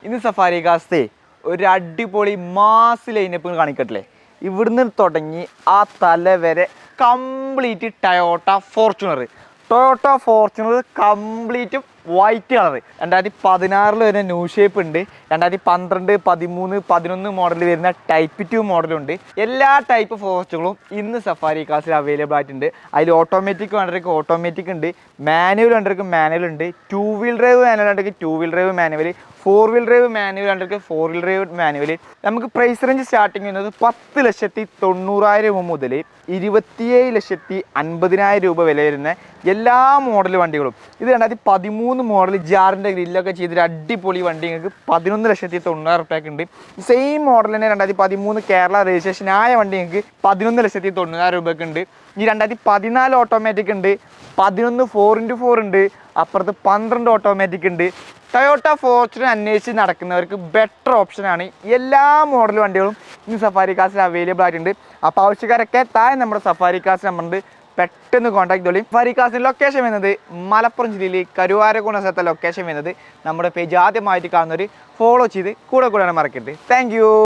ഇന്ന് സഫാരി കാസത്തെ ഒരു അടിപൊളി മാസ് ലൈനപ്പ് കാണിക്കട്ടില്ലേ. ഇവിടുന്ന് തുടങ്ങി ആ തല വരെ complete Toyota Fortuner complete white colour. 2016 വരുന്ന ന്യൂ ഷേപ്പ് ഉണ്ട്, 2012, 13, 11 മോഡൽ വരുന്ന ടൈപ്പ് 2 മോഡലുണ്ട്. എല്ലാ ടൈപ്പ് ഫോർച്യൂണറും ഇന്ന് സഫാരി കാസിൽ അവൈലബിൾ ആയിട്ടുണ്ട്. അതിൽ ഓട്ടോമാറ്റിക് വേണ്ടവർക്ക് ഓട്ടോമാറ്റിക് ഉണ്ട്, മാനുവൽ വേണ്ടവർക്ക് മാനുവൽ ഉണ്ട്, 2 വീൽ ഡ്രൈവ് മാനുവൽ വേണ്ടവർക്ക് 2 wheel drive manual, 4 wheel drive manual വേണ്ടവർക്ക് 4 വീൽ ഡ്രൈവ് മാനുവൽ. നമുക്ക് പ്രൈസ് റേഞ്ച് സ്റ്റാർട്ടിങ് ചെയ്യുന്നത് 10,90,000 രൂപ മുതൽ 27,50,000 രൂപ വില വരുന്ന എല്ലാ മോഡൽ വണ്ടികളും. ഇത് 2013 മോഡൽ ജാറിൻ്റെ ഗ്രില്ലൊക്കെ ചെയ്തൊരു അടിപൊളി വണ്ടി നിങ്ങൾക്ക് 11,90,000 ഉണ്ട്. സെയിം മോഡൽ തന്നെ 2013 കേരള രജിസ്ട്രേഷൻ ആയ വണ്ടി നിങ്ങൾക്ക് 11,90,000 രൂപയ്ക്ക് ഉണ്ട്. ഈ 2014 ഓട്ടോമാറ്റിക് ഉണ്ട്, 11 4x4 ഉണ്ട്, അപ്പുറത്ത് 12 ഓട്ടോമാറ്റിക് ഉണ്ട്. ടൊയോട്ട ഫോർച്യൂണർ അന്വേഷിച്ച് നടക്കുന്നവർക്ക് ബെറ്റർ ഓപ്ഷനാണ്. എല്ലാ മോഡൽ വണ്ടികളും ഇന്ന് സഫാരി കാസിൽ അവൈലബിൾ ആയിട്ടുണ്ട്. അപ്പോൾ ആവശ്യക്കാരൊക്കെ താഴെ നമ്മുടെ സഫാരി കാസ് നമ്പറുണ്ട്, പെട്ടെന്ന് കോൺടാക്ട് ചെയ്തോളി. സഫാരി കാസിൻ്റെ ലൊക്കേഷൻ വരുന്നത് മലപ്പുറം ജില്ലയിൽ കരുവാരക്കുണ്ട് സ്ഥലത്തെ ലൊക്കേഷൻ വരുന്നത്. നമ്മുടെ പേജ് ആദ്യമായിട്ട് കാണുന്നവർ ഫോളോ ചെയ്ത് കൂടെ കൂടാൻ മറക്കരുത്. താങ്ക്